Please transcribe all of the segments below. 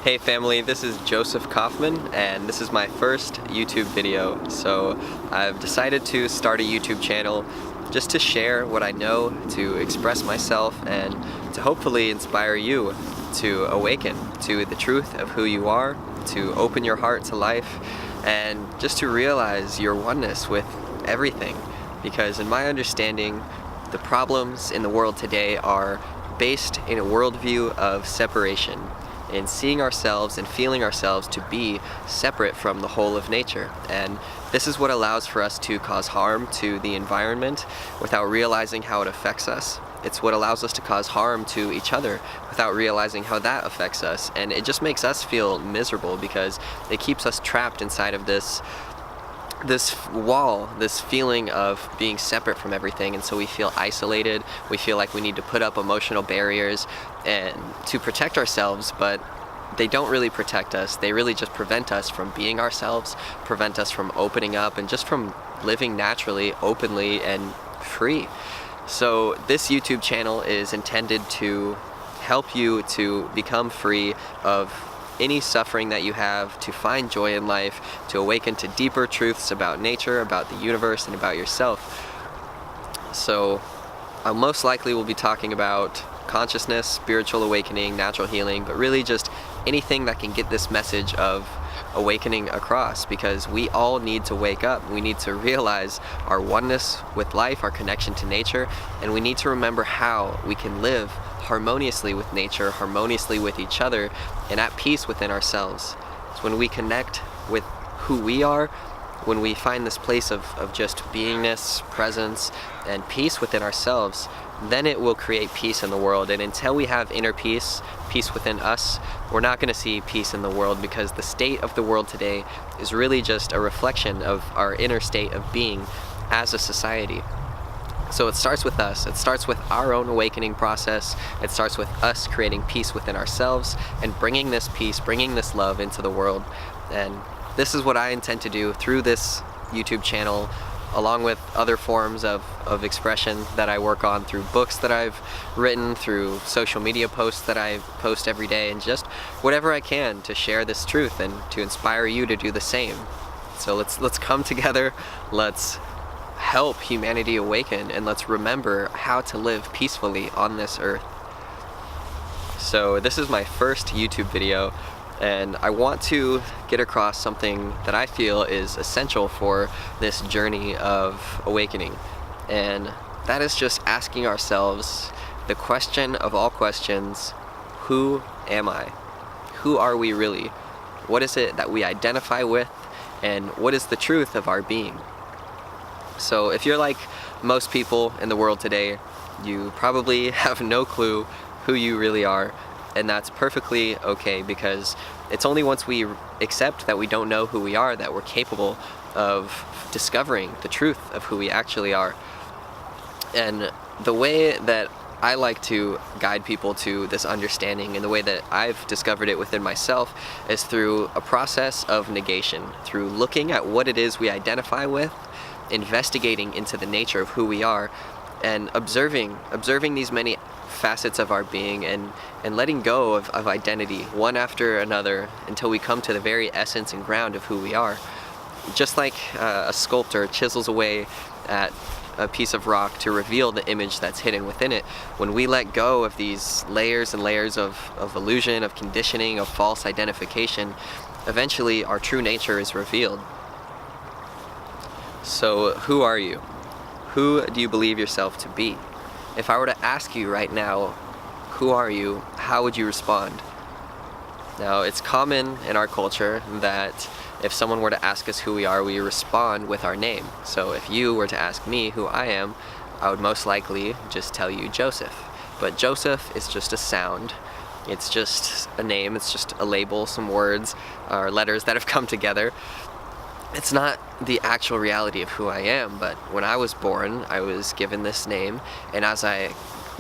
Hey family, this is Joseph Kaufman and this is my first YouTube video. So I've decided to start a YouTube channel just to share what I know, to express myself, and to hopefully inspire you to awaken to the truth of who you are, to open your heart to life, and just to realize your oneness with everything. Because in my understanding, the problems in the world today are based in a worldview of separation, in seeing ourselves and feeling ourselves to be separate from the whole of nature. And this is what allows for us to cause harm to the environment without realizing how it affects us. It's what allows us to cause harm to each other without realizing how that affects us. And it just makes us feel miserable because it keeps us trapped inside of this wall, this feeling of being separate from everything, and so we feel isolated. We feel like we need to put up emotional barriers and to protect ourselves, but they don't really protect us. They really just prevent us from being ourselves, prevent us from opening up, and just from living naturally, openly, and free. So this YouTube channel is intended to help you to become free of any suffering that you have, to find joy in life, to awaken to deeper truths about nature, about the universe, and about yourself. So I most likely will be talking about consciousness, spiritual awakening, natural healing, but really just anything that can get this message of awakening across, because we all need to wake up. We need to realize our oneness with life, our connection to nature, and we need to remember how we can live harmoniously with nature, harmoniously with each other, and at peace within ourselves. It's when we connect with who we are, when we find this place of just beingness, presence, and peace within ourselves, then it will create peace in the world. And until we have inner peace, peace within us, we're not going to see peace in the world, because the state of the world today is really just a reflection of our inner state of being as a society. So it starts with us. It starts with our own awakening process. It starts with us creating peace within ourselves and bringing this peace, bringing this love into the world. And this is what I intend to do through this YouTube channel, along with other forms of expression that I work on through books that I've written, through social media posts that I post every day, and just whatever I can to share this truth and to inspire you to do the same. So let's come together, let's help humanity awaken, and let's remember how to live peacefully on this earth. So this is my first YouTube video, and I want to get across something that I feel is essential for this journey of awakening, and that is just asking ourselves the question of all questions: who am I? Who are we really? What is it that we identify with, and what is the truth of our being? So if you're like most people in the world today, you probably have no clue who you really are, and that's perfectly okay, because it's only once we accept that we don't know who we are that we're capable of discovering the truth of who we actually are. And the way that I like to guide people to this understanding, and the way that I've discovered it within myself, is through a process of negation, through looking at what it is we identify with, investigating into the nature of who we are, and observing these many facets of our being, and letting go of identity one after another until we come to the very essence and ground of who we are. Just like a sculptor chisels away at a piece of rock to reveal the image that's hidden within it, when we let go of these layers and layers of illusion, of conditioning, of false identification, eventually our true nature is revealed. So who are you? Who do you believe yourself to be? If I were to ask you right now, who are you, how would you respond? Now, it's common in our culture that if someone were to ask us who we are, we respond with our name. So if you were to ask me who I am, I would most likely just tell you Joseph. But Joseph is just a sound. It's just a name, it's just a label, some words or letters that have come together. It's not the actual reality of who I am, but when I was born, I was given this name, and as I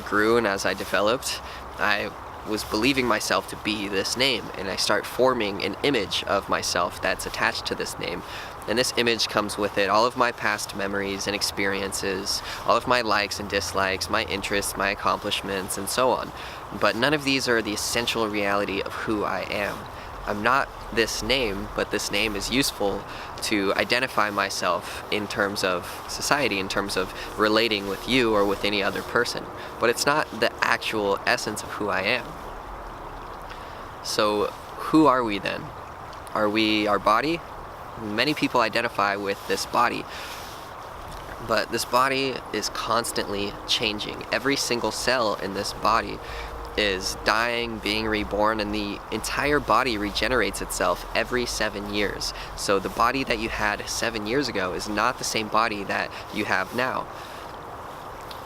grew and as I developed, I was believing myself to be this name, and I start forming an image of myself that's attached to this name. And this image comes with it all of my past memories and experiences, all of my likes and dislikes, my interests, my accomplishments, and so on. But none of these are the essential reality of who I am. I'm not this name, but this name is useful to identify myself in terms of society, in terms of relating with you or with any other person. But it's not the actual essence of who I am. So who are we then? Are we our body? Many people identify with this body, but this body is constantly changing. Every single cell in this body is dying, being reborn, and the entire body regenerates itself every 7 years. So the body that you had 7 years ago is not the same body that you have now.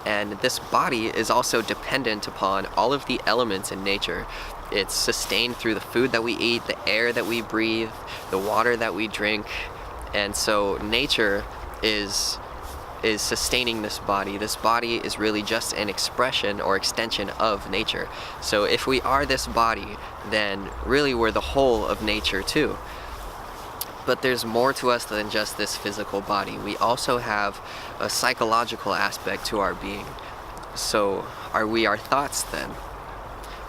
And this body is also dependent upon all of the elements in nature. It's sustained through the food that we eat, the air that we breathe, the water that we drink. And so nature is sustaining this body. This body is really just an expression or extension of nature. So if we are this body, then really we're the whole of nature too. But there's more to us than just this physical body. We also have a psychological aspect to our being. So are we our thoughts then?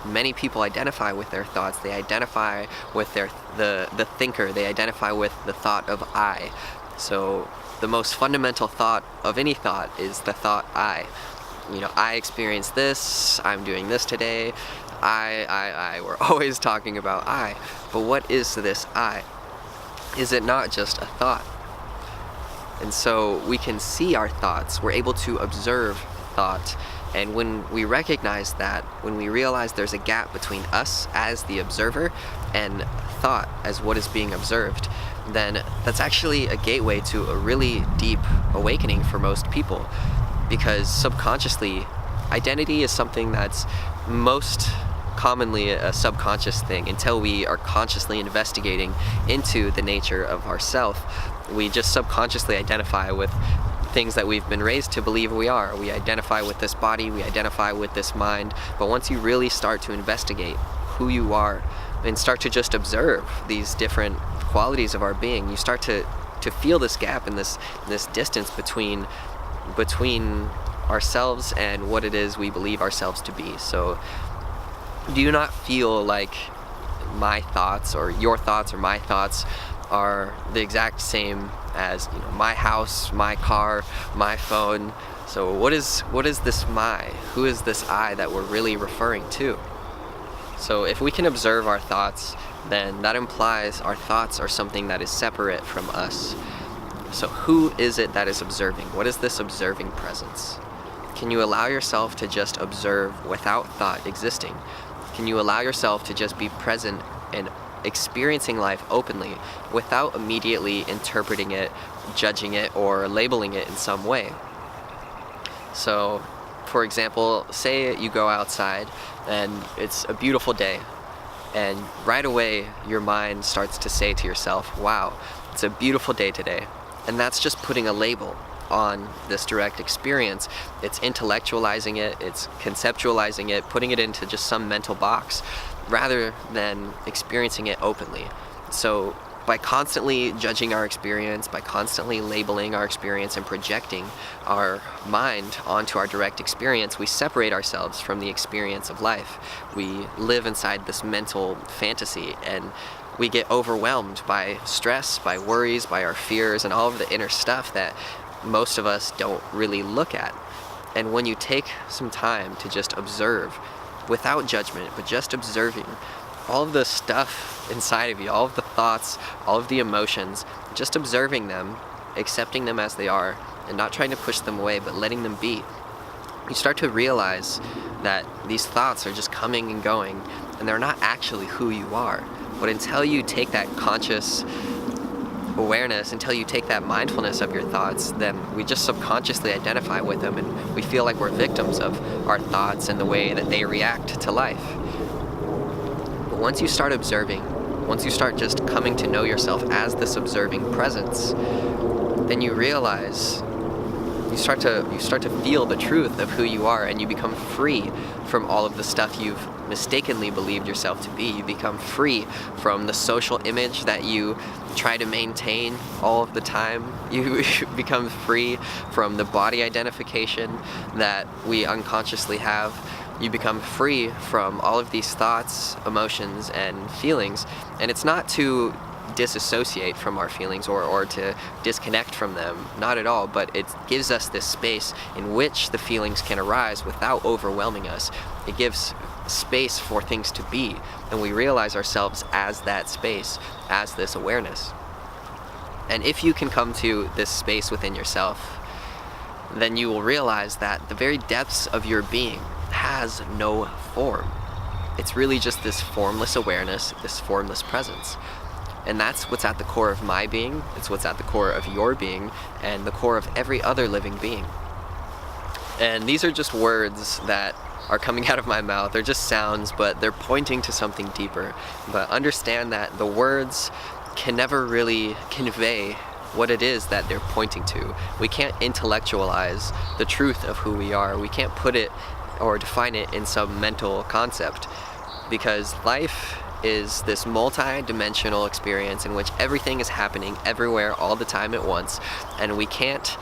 Many people identify with their thoughts. They identify with the thinker. They identify with the thought of I. So the most fundamental thought of any thought is the thought I. I experienced this, I'm doing this today, I. We're always talking about I. But what is this I? Is it not just a thought? And so we can see our thoughts. We're able to observe thought. And when we recognize that, when we realize there's a gap between us as the observer and thought as what is being observed, then that's actually a gateway to a really deep awakening for most people. Because subconsciously, identity is something that's most commonly a subconscious thing. Until we are consciously investigating into the nature of ourself, we just subconsciously identify with things that we've been raised to believe we are. We identify with this body, we identify with this mind. But once you really start to investigate who you are and start to just observe these different qualities of our being, you start to feel this gap and this distance between ourselves and what it is we believe ourselves to be. So do you not feel like my thoughts or your thoughts or my thoughts are the exact same as my house, my car, my phone? So what is this my? Who is this I that we're really referring to? So if we can observe our thoughts, then that implies our thoughts are something that is separate from us. So who is it that is observing? What is this observing presence? Can you allow yourself to just observe without thought existing? Can you allow yourself to just be present and experiencing life openly without immediately interpreting it, judging it, or labeling it in some way? So, for example, say you go outside and it's a beautiful day, and right away your mind starts to say to yourself, wow, it's a beautiful day today. And that's just putting a label on this direct experience. It's intellectualizing it, it's conceptualizing it, putting it into just some mental box rather than experiencing it openly. So by constantly judging our experience, by constantly labeling our experience and projecting our mind onto our direct experience, we separate ourselves from the experience of life. We live inside this mental fantasy, and we get overwhelmed by stress, by worries, by our fears, and all of the inner stuff that most of us don't really look at. And when you take some time to just observe without judgment, but just observing all of the stuff inside of you, all of the thoughts, all of the emotions, just observing them, accepting them as they are, and not trying to push them away, but letting them be, you start to realize that these thoughts are just coming and going, and they're not actually who you are. But until you take that conscious awareness, until you take that mindfulness of your thoughts, then we just subconsciously identify with them, and we feel like we're victims of our thoughts and the way that they react to life. But once you start observing, once you start just coming to know yourself as this observing presence, then you realize, you start to feel the truth of who you are, and you become free from all of the stuff you've mistakenly believed yourself to be. You become free from the social image that you try to maintain all of the time. You become free from the body identification that we unconsciously have. You become free from all of these thoughts, emotions, and feelings. And it's not to disassociate from our feelings or to disconnect from them, not at all, but it gives us this space in which the feelings can arise without overwhelming us. It gives space for things to be, and we realize ourselves as that space, as this awareness. And if you can come to this space within yourself, then you will realize that the very depths of your being has no form. It's really just this formless awareness, this formless presence. And that's what's at the core of my being, it's what's at the core of your being, and the core of every other living being. And these are just words that are coming out of my mouth. They're just sounds, but they're pointing to something deeper. But understand that the words can never really convey what it is that they're pointing to. We can't intellectualize the truth of who we are. We can't put it or define it in some mental concept, because life is this multi-dimensional experience in which everything is happening everywhere all the time at once, and we can't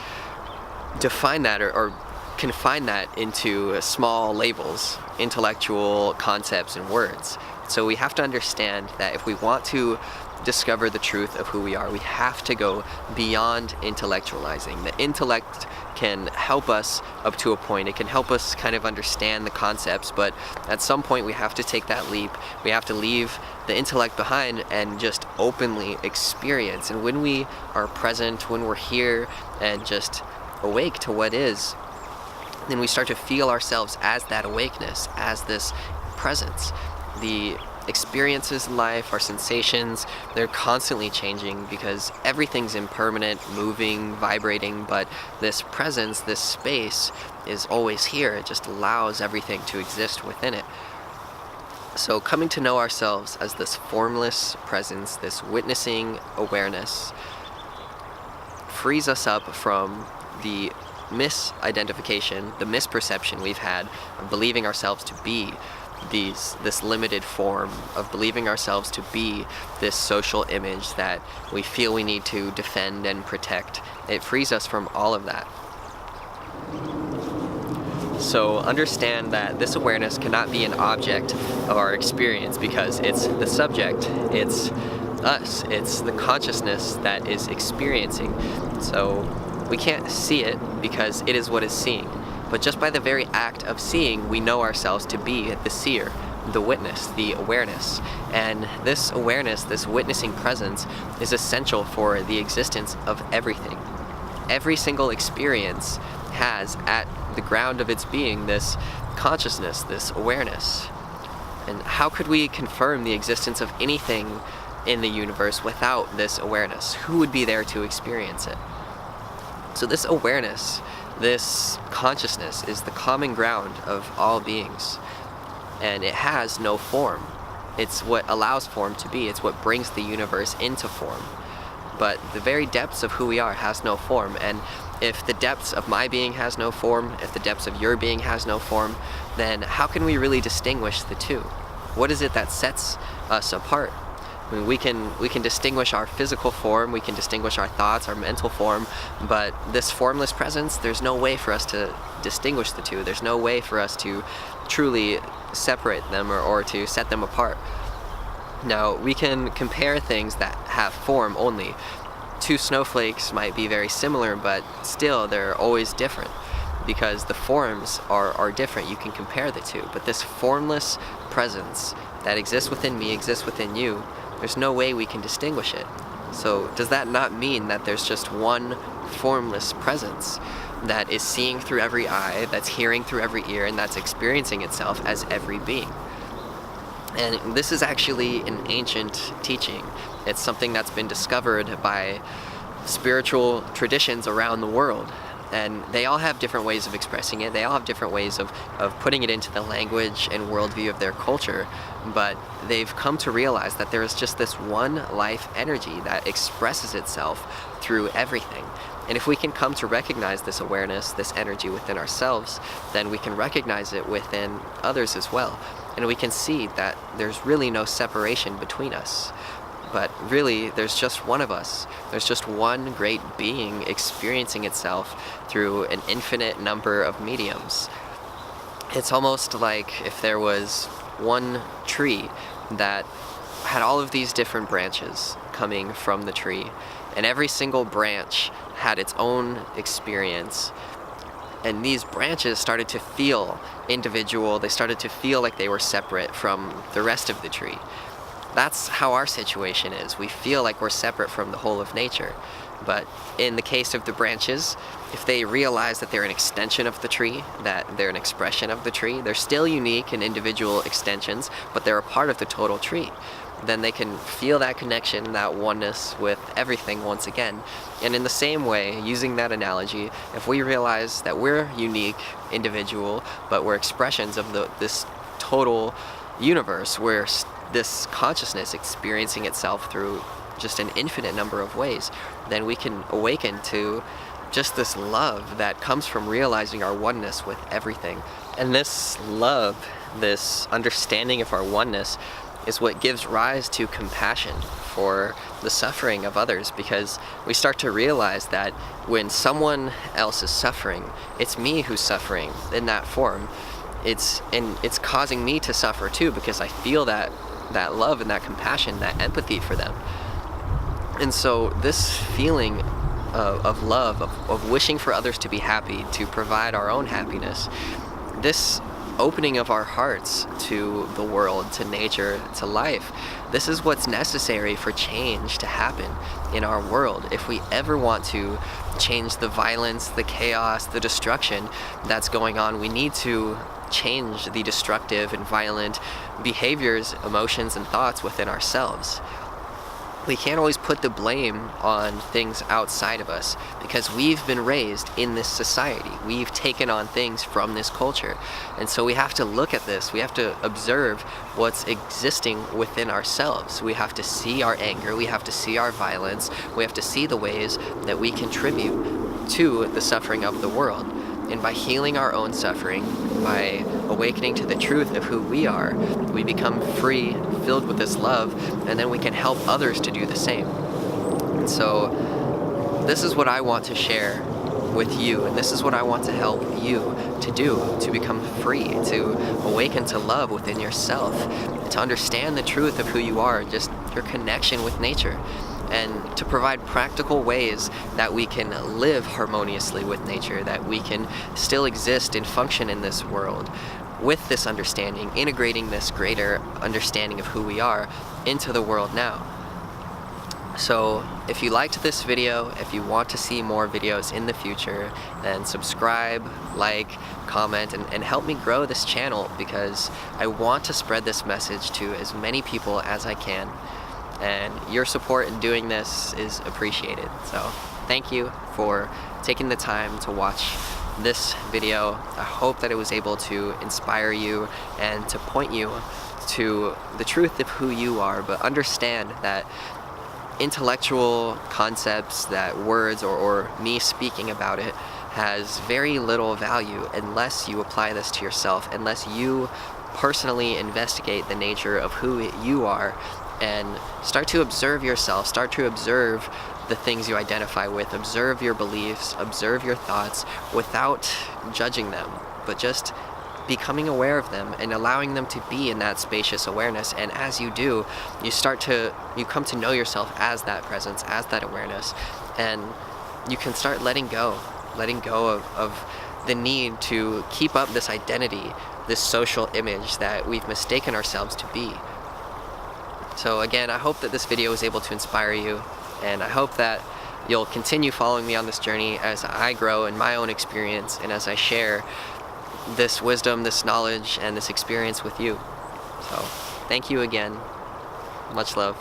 define that or confine that into small labels, intellectual concepts and words. So we have to understand that if we want to discover the truth of who we are, we have to go beyond intellectualizing. The intellect can help us up to a point. It can help us kind of understand the concepts, but at some point we have to take that leap. We have to leave the intellect behind and just openly experience. And when we are present, when we're here and just awake to what is, then we start to feel ourselves as that awakeness, as this presence. The experiences in life, our sensations, they're constantly changing because everything's impermanent, moving, vibrating, but this presence, this space is always here. It just allows everything to exist within it. So coming to know ourselves as this formless presence, this witnessing awareness, frees us up from the misidentification, the misperception we've had of believing ourselves to be this limited form, of believing ourselves to be this social image that we feel we need to defend and protect. It frees us from all of that. So understand that this awareness cannot be an object of our experience, because it's the subject, it's us, it's the consciousness that is experiencing. So we can't see it because it is what is seeing. But just by the very act of seeing, we know ourselves to be the seer, the witness, the awareness. And this awareness, this witnessing presence, is essential for the existence of everything. Every single experience has at the ground of its being this consciousness, this awareness. And how could we confirm the existence of anything in the universe without this awareness? Who would be there to experience it? So this awareness, this consciousness, is the common ground of all beings, and it has no form. It's what allows form to be. It's what brings the universe into form. But the very depths of who we are has no form, and if the depths of my being has no form, if the depths of your being has no form, then how can we really distinguish the two? What is it that sets us apart? I mean, we can distinguish our physical form, we can distinguish our thoughts, our mental form, but this formless presence, there's no way for us to distinguish the two. There's no way for us to truly separate them or to set them apart. Now, we can compare things that have form only. Two snowflakes might be very similar, but still they're always different because the forms are different. You can compare the two, but this formless presence that exists within me, exists within you, there's no way we can distinguish it. So does that not mean that there's just one formless presence that is seeing through every eye, that's hearing through every ear, and that's experiencing itself as every being? And this is actually an ancient teaching. It's something that's been discovered by spiritual traditions around the world. And they all have different ways of expressing it. They all have different ways of putting it into the language and worldview of their culture. But they've come to realize that there is just this one life energy that expresses itself through everything. And if we can come to recognize this awareness, this energy within ourselves, then we can recognize it within others as well. And we can see that there's really no separation between us. But really, there's just one of us. There's just one great being experiencing itself through an infinite number of mediums. It's almost like if there was one tree that had all of these different branches coming from the tree, and every single branch had its own experience. And these branches started to feel individual, they started to feel like they were separate from the rest of the tree. That's how our situation is. We feel like we're separate from the whole of nature. But in the case of the branches, if they realize that they're an extension of the tree, that they're an expression of the tree, they're still unique and individual extensions, but they're a part of the total tree, then they can feel that connection, that oneness with everything once again. And in the same way, using that analogy, if we realize that we're unique, individual, but we're expressions of this total universe, where this consciousness experiencing itself through just an infinite number of ways, then we can awaken to just this love that comes from realizing our oneness with everything. And this love, this understanding of our oneness, is what gives rise to compassion for the suffering of others, because we start to realize that when someone else is suffering, it's me who's suffering in that form. It's causing me to suffer too, because I feel that love and that compassion, that empathy for them. And so this feeling of love, of wishing for others to be happy, to provide our own happiness, this opening of our hearts to the world, to nature, to life, this is what's necessary for change to happen in our world. If we ever want to change the violence, the chaos, the destruction that's going on, we need to change the destructive and violent behaviors, emotions, and thoughts within ourselves. We can't always put the blame on things outside of us, because we've been raised in this society. We've taken on things from this culture. And so we have to look at this. We have to observe what's existing within ourselves. We have to see our anger. We have to see our violence. We have to see the ways that we contribute to the suffering of the world. And by healing our own suffering, by awakening to the truth of who we are, we become free, filled with this love, and then we can help others to do the same. And so this is what I want to share with you, and this is what I want to help you to do, to become free, to awaken to love within yourself, to understand the truth of who you are, just your connection with nature, and to provide practical ways that we can live harmoniously with nature, that we can still exist and function in this world with this understanding, integrating this greater understanding of who we are into the world now. So if you liked this video, if you want to see more videos in the future, then subscribe, like, comment, and help me grow this channel, because I want to spread this message to as many people as I can. And your support in doing this is appreciated. So thank you for taking the time to watch this video. I hope that it was able to inspire you and to point you to the truth of who you are, but understand that intellectual concepts, that words or me speaking about it, has very little value unless you apply this to yourself, unless you personally investigate the nature of who you are and start to observe yourself, start to observe the things you identify with, observe your beliefs, observe your thoughts without judging them, but just becoming aware of them and allowing them to be in that spacious awareness. And as you do, you come to know yourself as that presence, as that awareness, and you can start letting go of the need to keep up this identity, this social image that we've mistaken ourselves to be. So again, I hope that this video was able to inspire you, and I hope that you'll continue following me on this journey as I grow in my own experience and as I share this wisdom, this knowledge, and this experience with you. So thank you again. Much love.